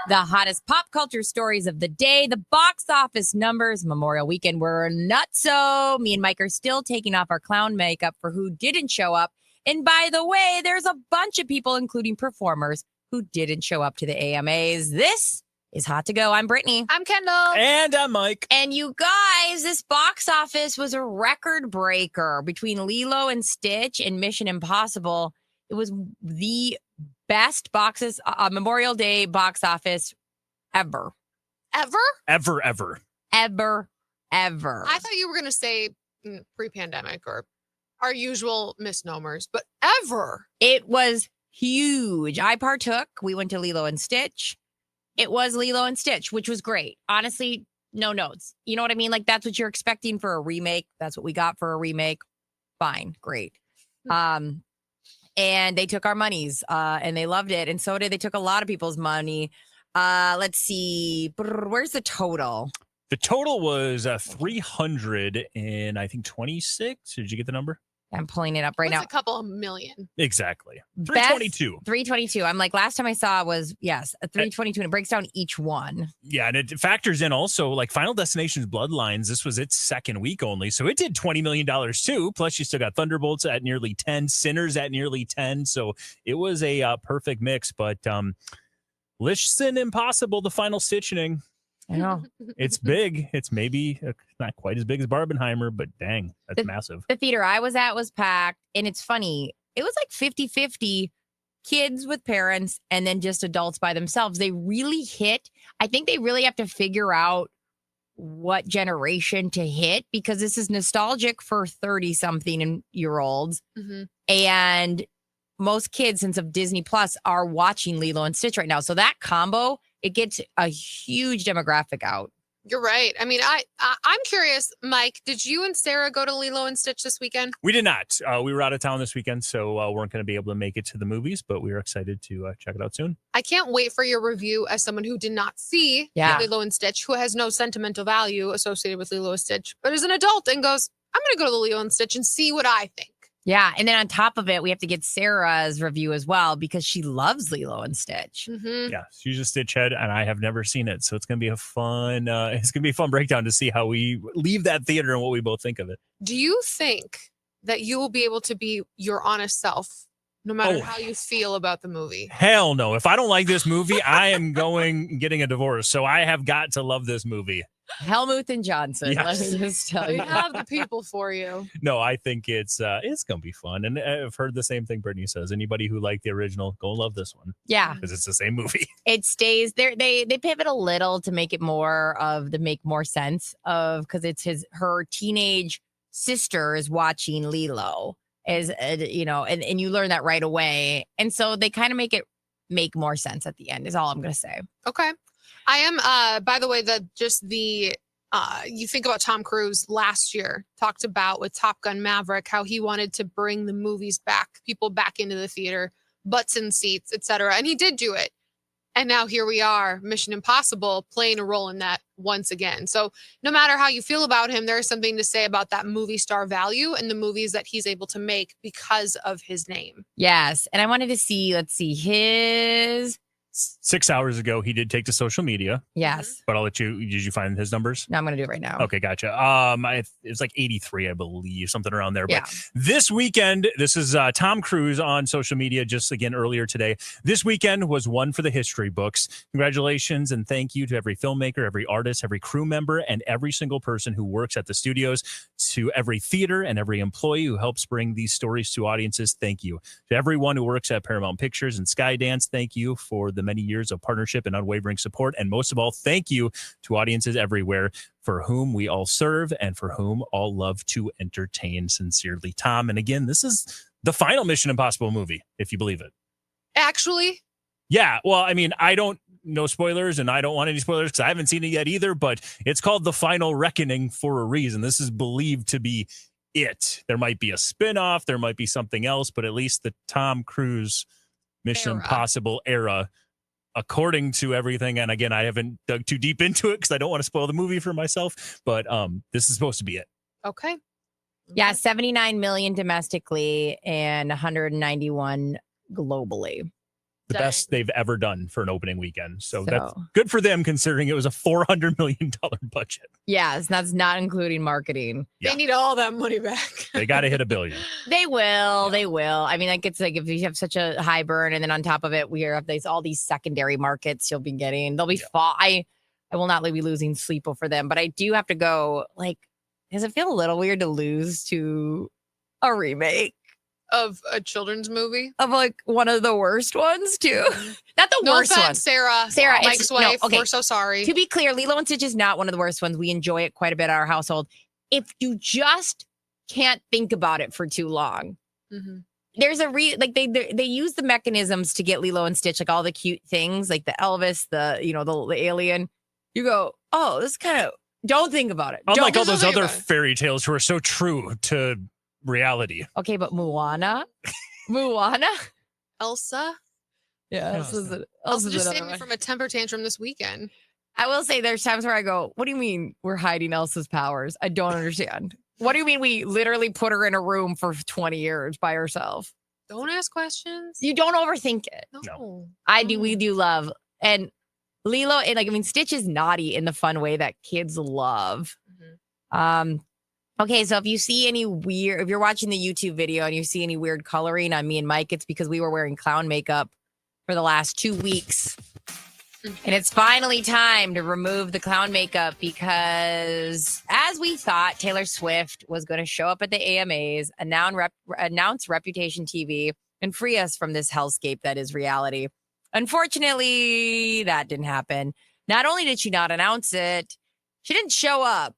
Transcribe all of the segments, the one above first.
The hottest pop culture stories of the day, the box office numbers. Memorial weekend were nutso. Me and Mike are still taking off our clown makeup for who didn't show up. And by the way, there's a bunch of people, including performers, who didn't show up to the AMAs. This is Hot to Go. I'm Brittany. I'm Kendall. And I'm Mike. And you guys, this box office was a record breaker between Lilo and Stitch and Mission Impossible. It was the best Memorial Day box office ever. Ever? Ever. Ever. I thought you were going to say pre-pandemic or our usual misnomers, but ever. It was huge. I partook. We went to Lilo and Stitch. It was Lilo and Stitch, which was great. Honestly, no notes. You know what I mean? Like, that's what you're expecting for a remake. That's what we got for a remake. Fine. Great. And they took our monies and they loved it. And so did they took a lot of people's money. Let's see. Where's the total? The total was 300 and I think 26. Did you get the number? I'm pulling it up right now. A couple of million. Exactly. 322. 322. I'm like, last time I saw was, yes, a 322. And it breaks down each one. Yeah. And it factors in also like Final Destination's Bloodlines. This was its second week only. So it did $20 million too. Plus you still got Thunderbolts at nearly 10, Sinners at nearly 10. So it was a perfect mix. But Mission Impossible, the final stitching. I know. It's big. It's maybe not quite as big as Barbenheimer, but dang, that's massive. The theater I was at was packed. And it's funny. It was like 50-50 kids with parents and then just adults by themselves. They really hit. I think they really have to figure out what generation to hit because this is nostalgic for 30-something-year-olds. Mm-hmm. And most kids, since of Disney Plus, are watching Lilo and Stitch right now. So that combo, it gets a huge demographic out. You're right. I mean, I'm curious, Mike, did you and Sarah go to Lilo and Stitch this weekend? We did not. We were out of town this weekend, so weren't going to be able to make it to the movies, but we are excited to check it out soon. I can't wait for your review as someone who did not see Lilo and Stitch, who has no sentimental value associated with Lilo and Stitch, but is an adult and goes, I'm going to go to the Lilo and Stitch and see what I think. Yeah. And then on top of it, we have to get Sarah's review as well because she loves Lilo and Stitch. Mm-hmm. Yeah. She's a Stitch head and I have never seen it. So it's going to be a fun breakdown to see how we leave that theater and what we both think of it. Do you think that you will be able to be your honest self no matter how you feel about the movie? Hell no. If I don't like this movie, I am getting a divorce. So I have got to love this movie. Helmuth and Johnson. Yes. Let me just tell you. We have the people for you. No, I think it's going to be fun. And I've heard the same thing Brittany says. Anybody who liked the original, go love this one. Yeah. Because it's the same movie. It stays there. They pivot a little to make it make more sense of because it's her teenage sister is watching Lilo as and you learn that right away. And so they kind of make more sense at the end is all I'm going to say. Okay. I am, by the way, you think about Tom Cruise last year, talked about with Top Gun Maverick, how he wanted to bring the movies back, people back into the theater, butts in seats, etc. And he did do it. And now here we are, Mission Impossible, playing a role in that once again. So no matter how you feel about him, there is something to say about that movie star value and the movies that he's able to make because of his name. Yes. And I wanted to see, his... 6 hours ago, he did take to social media. Yes. But I'll let you, did you find his numbers? No, I'm going to do it right now. Okay, gotcha. It was like 83, I believe, something around there. Yeah. But this weekend, this is Tom Cruise on social media, just again earlier today. This weekend was one for the history books. Congratulations and thank you to every filmmaker, every artist, every crew member, and every single person who works at the studios, to every theater and every employee who helps bring these stories to audiences. Thank you. To everyone who works at Paramount Pictures and Skydance, thank you for the many years of partnership and unwavering support. And most of all, thank you to audiences everywhere for whom we all serve and for whom all love to entertain. Sincerely, Tom. And again, this is the final Mission Impossible movie, if you believe it. Actually? Yeah. Well, I mean, I don't know spoilers and I don't want any spoilers because I haven't seen it yet either, but it's called The Final Reckoning for a reason. This is believed to be it. There might be a spinoff. There might be something else, but at least the Tom Cruise Mission Impossible era, according to everything. And again, I haven't dug too deep into it because I don't want to spoil the movie for myself, but this is supposed to be it. Okay. Yeah, 79 million domestically and 191 globally. the Dang. best they've ever done for an opening weekend. So that's good for them considering it was a $400 million budget. Yes, that's not including marketing. Yeah. They need all that money back. They got to hit $1 billion. They will. They will. I mean, like it's like if you have such a high burn, and then on top of it, we have all these secondary markets you'll be getting. They'll be I will not be losing sleep over them, but I do have to go. Like, does it feel a little weird to lose to a remake Of a children's movie? of like one of the worst ones too? Not the No worst offense, one. Sarah, Mike's it's- wife. no, okay. We're so sorry. To be clear, Lilo and Stitch is not one of the worst ones. We enjoy it quite a bit at our household. If you just can't think about it for too long, Mhm. there's a they use the mechanisms to get Lilo and Stitch, like all the cute things, like the Elvis, the alien. You go, oh, this kind of don't think about it. Unlike all Don't those think other about it. fairy tales who are so true to reality. Okay, but Moana, Elsa? yeah, Elsa. Elsa just saved me from a temper tantrum this weekend. I will say there's times where I go, what do you mean we're hiding Elsa's powers? I don't understand. What do you mean we literally put her in a room for 20 years by herself? Don't ask questions. You don't overthink it. No. I do. We do love. And Lilo, and Stitch is naughty in the fun way that kids love. Mhm. Okay, so if you see any if you're watching the YouTube video and you see any weird coloring on me and Mike, it's because we were wearing clown makeup for the last 2 weeks. And it's finally time to remove the clown makeup because, as we thought, Taylor Swift was going to show up at the AMAs, announce Reputation TV, and free us from this hellscape that is reality. Unfortunately, that didn't happen. Not only did she not announce it, she didn't show up.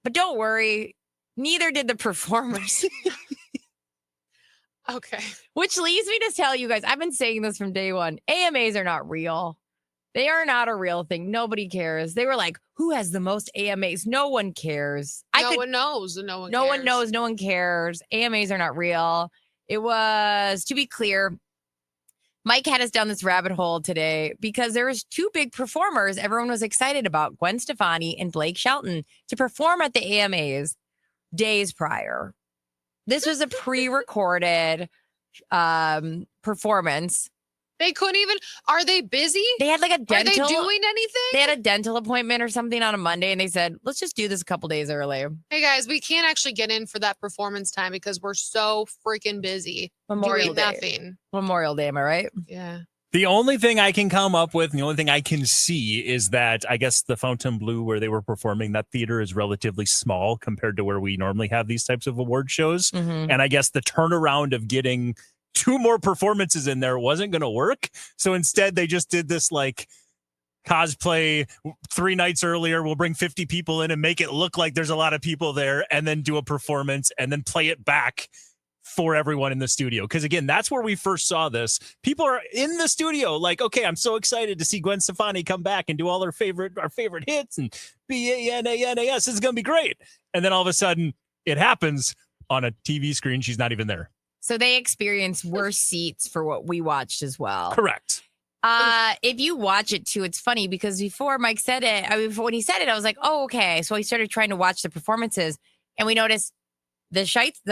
But don't worry, neither did the performers. Okay. Which leads me to tell you guys, I've been saying this from day one. AMAs are not real. They are not a real thing. Nobody cares. They were like, who has the most AMAs? No one cares. No one knows. No one No cares. one knows. No one cares. AMAs are not real. It was, to be clear, Mike had us down this rabbit hole today because there was 2 big performers everyone was excited about, Gwen Stefani and Blake Shelton, to perform at the AMAs days prior. This was a pre-recorded performance. They couldn't even. Are they busy? They had like a Are they dental. doing anything? They had a dental appointment or something on a Monday, and they said, "Let's just do this a couple days early." Hey guys, we can't actually get in for that performance time because we're so freaking busy Memorial doing Day. nothing. Memorial Day, am I right? Yeah. The only thing I can come up with, and the only thing I can see is that I guess the Fontainebleau where they were performing, that theater is relatively small compared to where we normally have these types of award shows. Mm-hmm. And I guess the turnaround of getting 2 more performances in there wasn't going to work. So instead, they just did this like cosplay 3 nights earlier. We'll bring 50 people in and make it look like there's a lot of people there and then do a performance and then play it back for everyone in the studio. Because again, that's where we first saw this. People are in the studio like, okay, I'm so excited to see Gwen Stefani come back and do all our favorite hits and BANANAS. This is going to be great. And then all of a sudden it happens on a TV screen. She's not even there. So they experienced worse seats for what we watched as well. Correct. If you watch it too, it's funny because before Mike said it, when he said it, I was like, oh, okay. So I started trying to watch the performances and we noticed the shots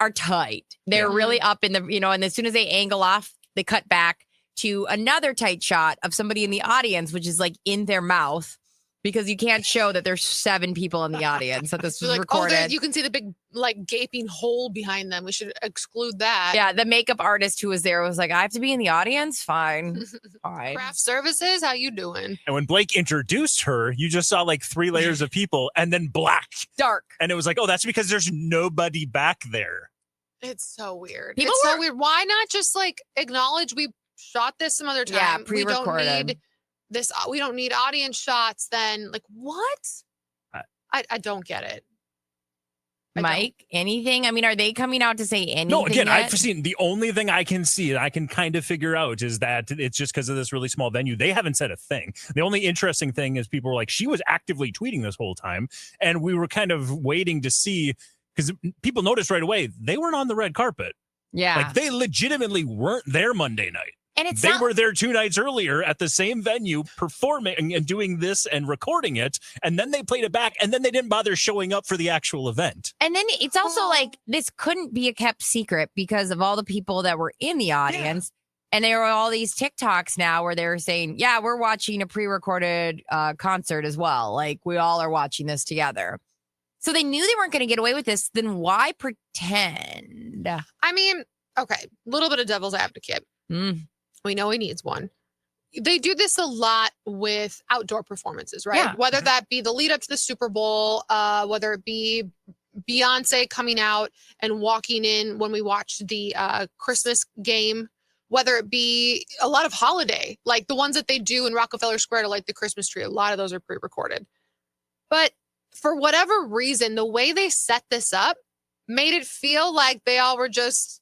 are tight. They're really up in the, and as soon as they angle off, they cut back to another tight shot of somebody in the audience, which is like in their mouth. Because you can't show that there's 7 people in the audience that this was Like, recorded. you can see the big like gaping hole behind them. We should exclude that. Yeah, the makeup artist who was there was like, I have to be in the audience? Fine. All right. Craft services, how you doing? And when Blake introduced her, you just saw like 3 layers of people and then black. Dark. And it was like, oh, that's because there's nobody back there. It's so weird. People It's so were- weird. Why not just like acknowledge we shot this some other time? Yeah, We don't pre-recorded. need this. We don't need audience shots. Then like what? I don't get it. I don't. Mike, anything? I mean, are they coming out to say anything? No, again, yet? I've seen the only thing I can see and I can kind of figure out is that it's just because of this really small venue. They haven't said a thing. The only interesting thing is people were like, she was actively tweeting this whole time. And we were kind of waiting to see because people noticed right away they weren't on the red carpet. Yeah. Like they legitimately weren't there Monday night. And it's They not, were there 2 nights earlier at the same venue performing and doing this and recording it. And then they played it back and then they didn't bother showing up for the actual event. and then it's also like this couldn't be a kept secret because of all the people that were in the audience. And there were all these TikToks now where they were saying, yeah, we're watching a pre-recorded concert as well. Like, we all are watching this together. So they knew they weren't going to get away with this. Then why pretend? I mean, okay, a little bit of devil's advocate. We know he needs one. They do this a lot with outdoor performances, right? Yeah. Whether that be the lead up to the Super Bowl, whether it be Beyonce coming out and walking in when we watched the Christmas game, whether it be a lot of holiday, like the ones that they do in Rockefeller Square to light the Christmas tree. A lot of those are pre-recorded. But for whatever reason, the way they set this up made it feel like they all were just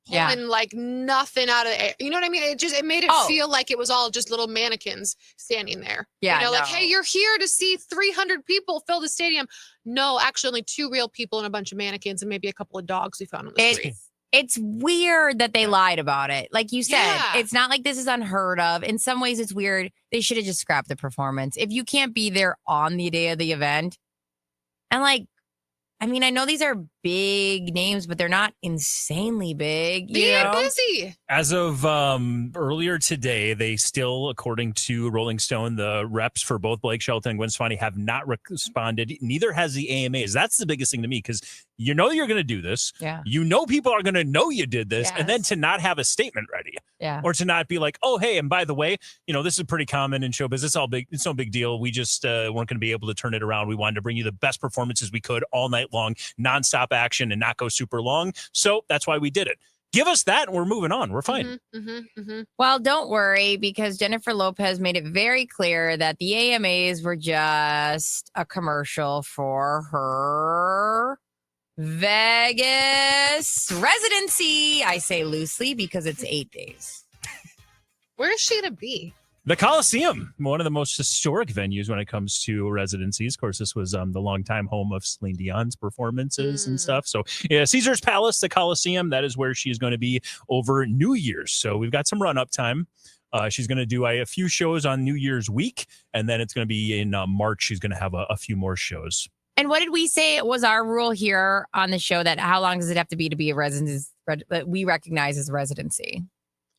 pulling like nothing out of the air. You know what I mean? It made it feel like it was all just little mannequins standing there. Yeah. You know, like, hey, you're here to see 300 people fill the stadium. No, actually only 2 real people and a bunch of mannequins and maybe a couple of dogs we found on the street. It's weird that they lied about it. Like you said, it's not like this is unheard of. In some ways, it's weird. They should have just scrapped the performance. If you can't be there on the day of the event, and like, I mean, I know these are big names, but they're not insanely big. They're busy. As of earlier today, they still, according to Rolling Stone, the reps for both Blake Shelton and Gwen Stefani have not responded. Neither has the AMAs. That's the biggest thing to me, because you know you're going to do this. Yeah. You know people are going to know you did this. Yes. And then to not have a statement ready. Yeah. Or to not be like, oh, hey, and by the way, you know, this is pretty common in show business. It's no big deal. We just weren't going to be able to turn it around. We wanted to bring you the best performances we could all night long, nonstop action, and not go super long. So that's why we did it. Give us that and we're moving on. We're fine. Well, don't worry, because Jennifer Lopez made it very clear that the AMAs were just a commercial for her Vegas residency. I say loosely because it's 8 days. Where is she going to be? The Coliseum, one of the most historic venues when it comes to residencies. Of course, this was the longtime home of Celine Dion's performances and stuff. So, yeah, Caesar's Palace, the Coliseum, that is where she's going to be over New Year's. So we've got some run-up time. She's going to do a few shows on New Year's week, and then it's going to be in March. She's going to have a few more shows. And what did we say was our rule here on the show, that how long does it have to be a residency that we recognize as residency?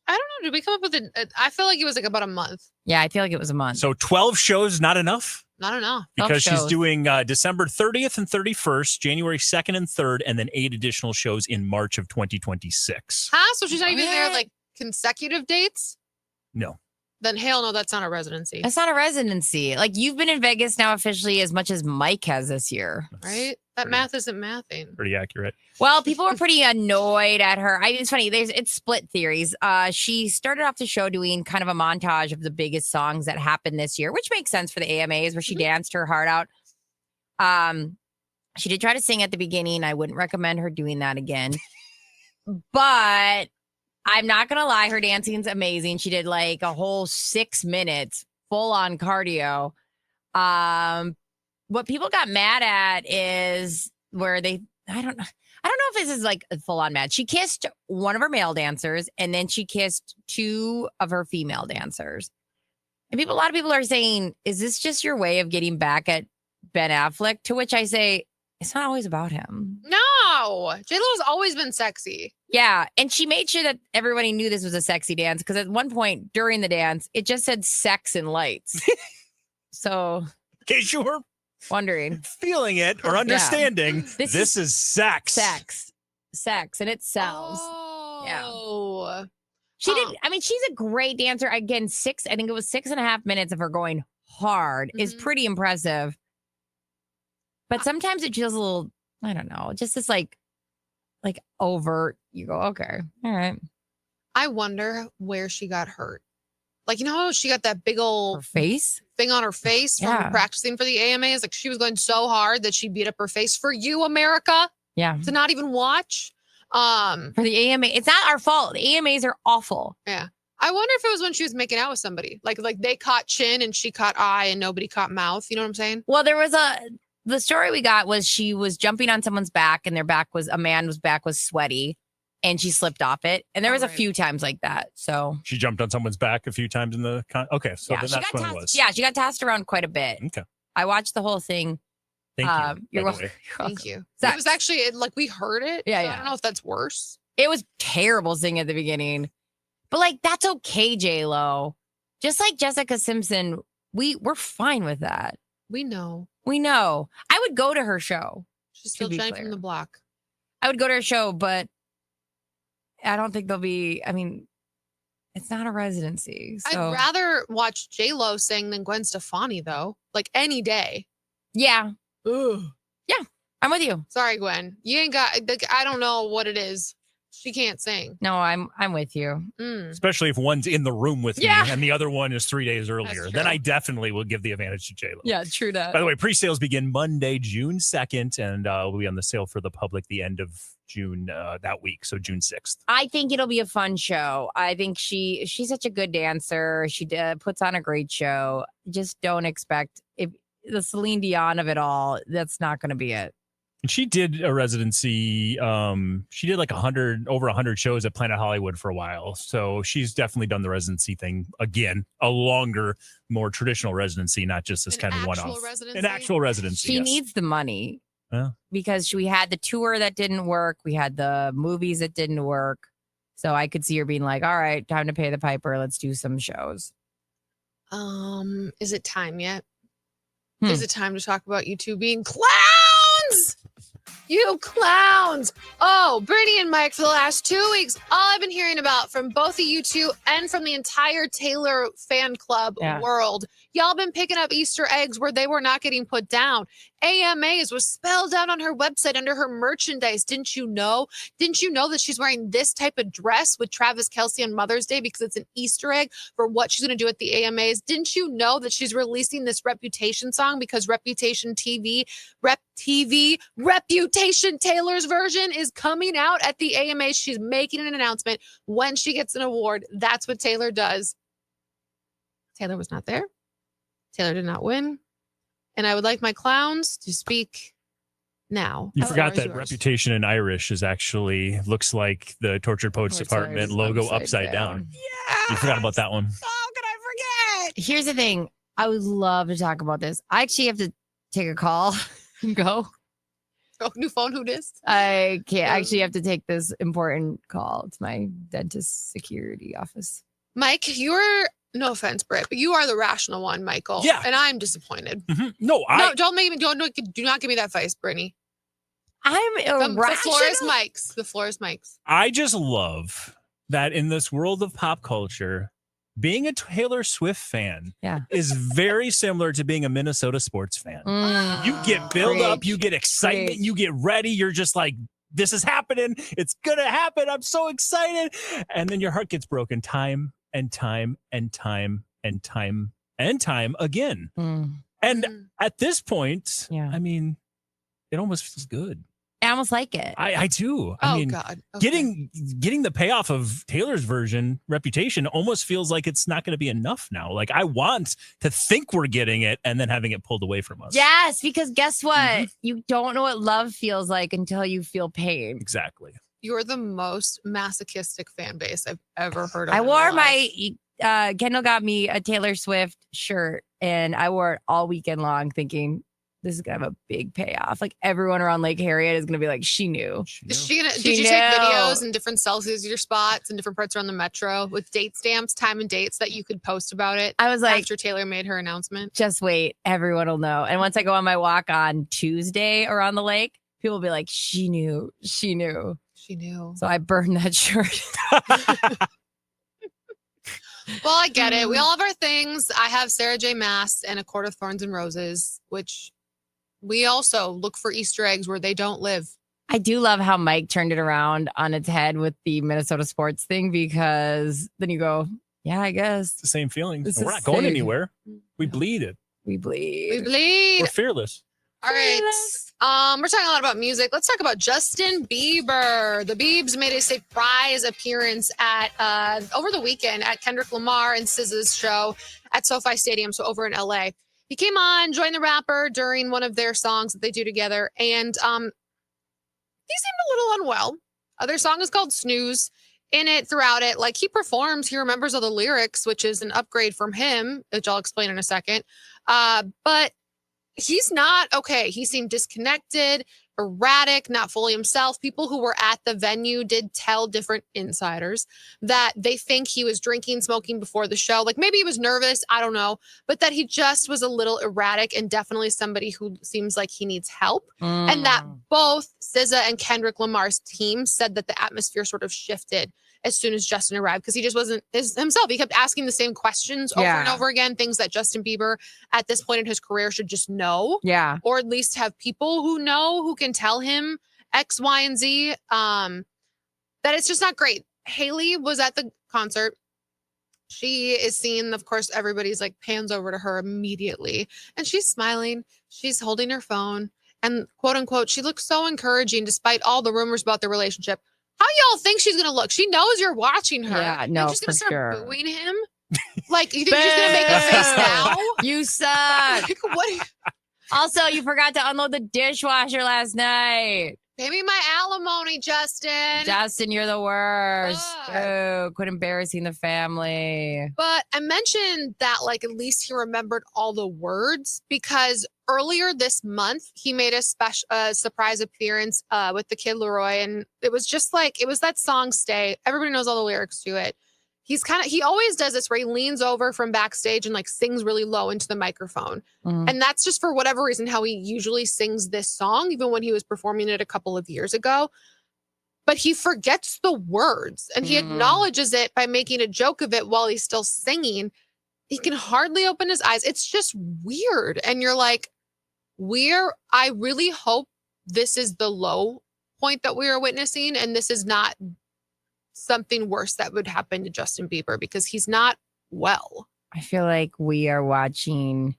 I don't know. Did we come up with it? I feel like it was like about a month. Yeah, I feel like it was a month. So 12 shows, not enough? I don't know. Because she's doing December 30th and 31st, January 2nd and 3rd, and then 8 additional shows in March of 2026. So she's not even there like consecutive dates? No. Then hell no, that's not a residency. That's not a residency. Like, you've been in Vegas now officially as much as Mike has this year. Right? That math isn't mathing. Pretty accurate. Well, people were pretty annoyed at her. It's funny. It's split theories. She started off the show doing kind of a montage of the biggest songs that happened this year, which makes sense for the AMAs, where she danced her heart out. She did try to sing at the beginning. I wouldn't recommend her doing that again. But I'm not going to lie. Her dancing's amazing. She did like a whole 6 minutes full on cardio. What people got mad at is where I don't know if this is like a full on mad. She kissed one of her male dancers, and then she kissed 2 of her female dancers. And a lot of people are saying, is this just your way of getting back at Ben Affleck? To which I say, it's not always about him. No, J-Lo's always been sexy. Yeah. And she made sure that everybody knew this was a sexy dance, because at one point during the dance, it just said sex and lights. So, In case you were wondering, feeling it or understanding, this is sex. Sex, and it sells. Oh. Yeah. She did. I mean, she's a great dancer. Again, I think it was 6.5 minutes of her going hard is pretty impressive. But sometimes it feels a little, I don't know, just this like overt. You go, okay, all right. I wonder where she got hurt. Like, you know how she got that big old Her face thing on her face from practicing for the AMAs? Like, she was going so hard that she beat up her face for you, America. Yeah. To not even watch. For the AMA, it's not our fault. The AMAs are awful. Yeah. I wonder if it was when she was making out with somebody. Like they caught chin and she caught eye and nobody caught mouth. You know what I'm saying? Well, the story we got was she was jumping on someone's back, and a man's back was sweaty, and she slipped off it. And there was a few times like that. So she jumped on someone's back a few times in the okay. So then that's when it was. Yeah, she got tossed around quite a bit. Okay. I watched the whole thing. Thank you. You're welcome. Thank you. It was actually like we heard it. Yeah, so I don't know if that's worse. It was terrible singing at the beginning. But like, that's okay, J-Lo. Just like Jessica Simpson, we're fine with that. We know. We know. I would go to her show. She's still Jenny from the block. I would go to her show, but I don't think there'll be, I mean, it's not a residency. So. I'd rather watch J-Lo sing than Gwen Stefani, though. Like, any day. Yeah. Ugh. Yeah, I'm with you. Sorry, Gwen. You ain't got, I don't know what it is. She can't sing. No, I'm with you. Especially if one's in the room with me and the other one is 3 days earlier. Then I definitely will give the advantage to J-Lo. Yeah, true that. By the way, pre-sales begin Monday, June 2nd, and will be on the sale for the public the end of June that week, so June 6th. I think it'll be a fun show. I think she's such a good dancer. She puts on a great show. Just don't expect if the Celine Dion of it all. That's not going to be it. And she did a residency. She did like over 100 shows at Planet Hollywood for a while. So she's definitely done the residency thing again, a longer, more traditional residency, not just this kind of one-off. An actual residency. She needs the money because we had the tour that didn't work. We had the movies that didn't work. So I could see her being like, all right, time to pay the piper. Let's do some shows. Is it time yet? Is it time to talk about you two being clowns? You clowns. Oh, Brittany and Mike, for the last 2 weeks, all I've been hearing about from both of you two and from the entire Taylor fan club world, y'all been picking up Easter eggs where they were not getting put down. AMAs was spelled out on her website under her merchandise. Didn't you know? Didn't you know that she's wearing this type of dress with Travis Kelce on Mother's Day because it's an Easter egg for what she's going to do at the AMAs? Didn't you know that she's releasing this Reputation song because Reputation Taylor's version is coming out at the AMAs? She's making an announcement when she gets an award. That's what Taylor does. Taylor was not there. Taylor did not win. And I would like my clowns to speak now. You forgot that Reputation in Irish is actually looks like the Tortured Poets Department logo upside down. Yeah. You forgot about that one. How could I forget? Here's the thing. I would love to talk about this. I actually have to take a call and go. Oh, new phone, who dis? I can't actually have to take this important call. It's my dentist security office. Mike, you're, no offense, Britt, but you are the rational one, Michael. Yeah. And I'm disappointed. Mm-hmm. No, don't do not give me that face, Brittany. I'm irrational. The floor is Mike's. The floor is Mike's. I just love that in this world of pop culture, being a Taylor Swift fan is very similar to being a Minnesota sports fan. You get built up, you get excitement, you get ready. You're just like, this is happening. It's going to happen. I'm so excited. And then your heart gets broken time and time and time and time and time again. And at this point, I mean, it almost feels good. I almost like it. I do. I mean, God. Okay. Getting the payoff of Taylor's version, Reputation, almost feels like it's not going to be enough now. Like, I want to think we're getting it and then having it pulled away from us. Yes, because guess what? You don't know what love feels like until you feel pain. Exactly. You're the most masochistic fan base I've ever heard of. I wore Kendall got me a Taylor Swift shirt and I wore it all weekend long thinking, this is going to have a big payoff. Like everyone around Lake Harriet is going to be like, she knew. Did you take videos and different selfies of your spots and different parts around the metro with date stamps, time and dates that you could post about it? I was like, after Taylor made her announcement. Just wait. Everyone will know. And once I go on my walk on Tuesday around the lake, people will be like, she knew. She knew. She knew. So I burned that shirt. Well, I get it. We all have our things. I have Sarah J. Maas and A Court of Thorns and Roses, which we also look for Easter eggs where they don't live. I do love how Mike turned it around on its head with the Minnesota sports thing, because then you go, yeah, I guess. It's the same feeling. We're not going anywhere. We bleed it. We bleed. We bleed. We're fearless. All right. We're talking a lot about music. Let's talk about Justin Bieber. The Biebs made a surprise appearance at over the weekend at Kendrick Lamar and SZA's show at SoFi Stadium, so over in LA. He came on, joined the rapper during one of their songs that they do together, and he seemed a little unwell. Their song is called Snooze. In it, throughout it, like he performs, he remembers all the lyrics, which is an upgrade from him, which I'll explain in a second. But he's not okay. He seemed disconnected, erratic, not fully himself. People who were at the venue did tell different insiders that they think he was drinking, smoking before the show. Like maybe he was nervous, I don't know, but that he just was a little erratic and definitely somebody who seems like he needs help. And that both SZA and Kendrick Lamar's team said that the atmosphere sort of shifted as soon as Justin arrived because he just wasn't himself. He kept asking the same questions over and over again, things that Justin Bieber at this point in his career should just know. Yeah. Or at least have people who know who can tell him X, Y, and Z. That it's just not great. Haley was at the concert. She is seen, of course, everybody's like pans over to her immediately. And she's smiling. She's holding her phone. And quote unquote, she looks so encouraging despite all the rumors about their relationship. How y'all think she's going to look? She knows you're watching her. Yeah, no, she's going to start sure. booing him? Like, you think she's going to make a face now? You suck. Like, what? Also, you forgot to unload the dishwasher last night. Pay me my alimony, Justin. Justin, you're the worst. Oh, quit embarrassing the family. But I mentioned that, like, at least he remembered all the words because earlier this month, he made a surprise appearance with the Kid Leroy. And it was just like, it was that song, Stay. Everybody knows all the lyrics to it. He always does this where he leans over from backstage and like sings really low into the microphone. And that's just for whatever reason how he usually sings this song, even when he was performing it a couple of years ago. But he forgets the words and he acknowledges it by making a joke of it while he's still singing. He can hardly open his eyes. It's just weird. And you're like, I really hope this is the low point that we are witnessing and this is not something worse that would happen to Justin Bieber because he's not well. I feel like we are watching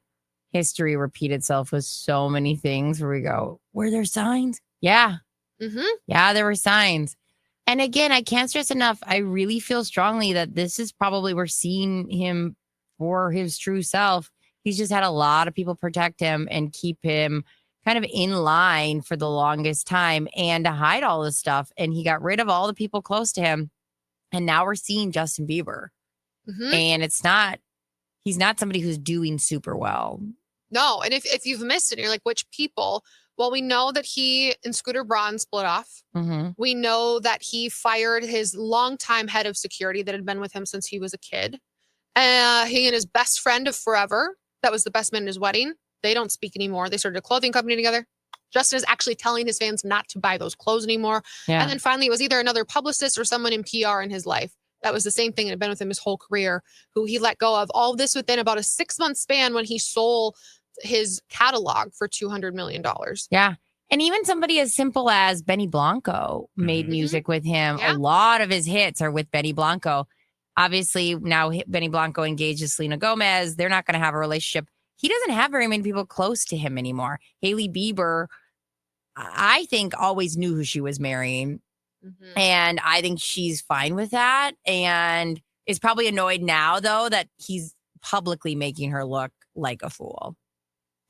history repeat itself with so many things where we go, were there signs? Yeah. Yeah, there were signs. And again, I can't stress enough. I really feel strongly that this is probably we're seeing him for his true self. He's just had a lot of people protect him and keep him kind of in line for the longest time and to hide all this stuff. And he got rid of all the people close to him. And now we're seeing Justin Bieber. And he's not somebody who's doing super well. No. And if you've missed it, you're like, which people? Well, we know that he and Scooter Braun split off. We know that he fired his longtime head of security that had been with him since he was a kid. He and his best friend of forever, that was the best man in his wedding. They don't speak anymore. They started a clothing company together. Justin is actually telling his fans not to buy those clothes anymore. And then finally, it was either another publicist or someone in PR in his life. That was the same thing and had been with him his whole career, who he let go of. All of this within about a 6-month span when he sold his catalog for $200 million. Yeah. And even somebody as simple as Benny Blanco made music with him. A lot of his hits are with Benny Blanco. Obviously, now Benny Blanco engaged with Selena Gomez. They're not going to have a relationship. He doesn't have very many people close to him anymore. Hailey Bieber, I think, always knew who she was marrying. And I think she's fine with that. And is probably annoyed now, though, that he's publicly making her look like a fool.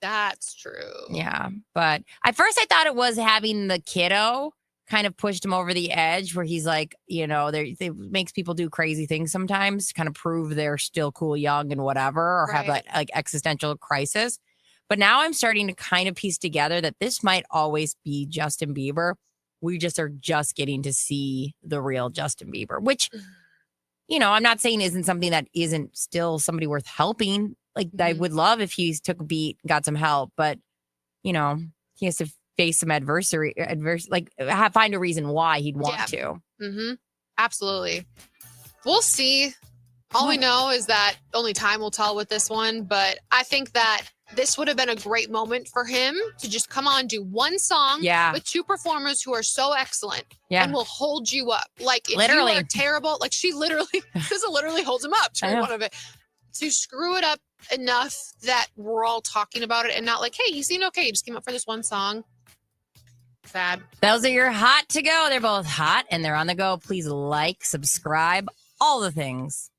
That's true. Yeah. But at first I thought it was having the kiddo kind of pushed him over the edge where he's like, you know, it makes people do crazy things sometimes to kind of prove they're still cool, young and whatever, or have that like existential crisis. But now I'm starting to kind of piece together that this might always be Justin Bieber. We just are just getting to see the real Justin Bieber, which, you know, I'm not saying isn't something that isn't still somebody worth helping. Like I would love if he took a beat, got some help, but you know, he has to face some find a reason why he'd want to. Absolutely. We'll see. All we know is that only time will tell with this one, but I think that this would have been a great moment for him to just come on, do one song with two performers who are so excellent and will hold you up. Like if you are terrible, like SZA literally holds him up to one of it. To screw it up enough that we're all talking about it and not like, hey, you seem okay. You just came up for this one song. Sad. Those are your hot to go. They're both hot and they're on the go. Please like, subscribe, all the things.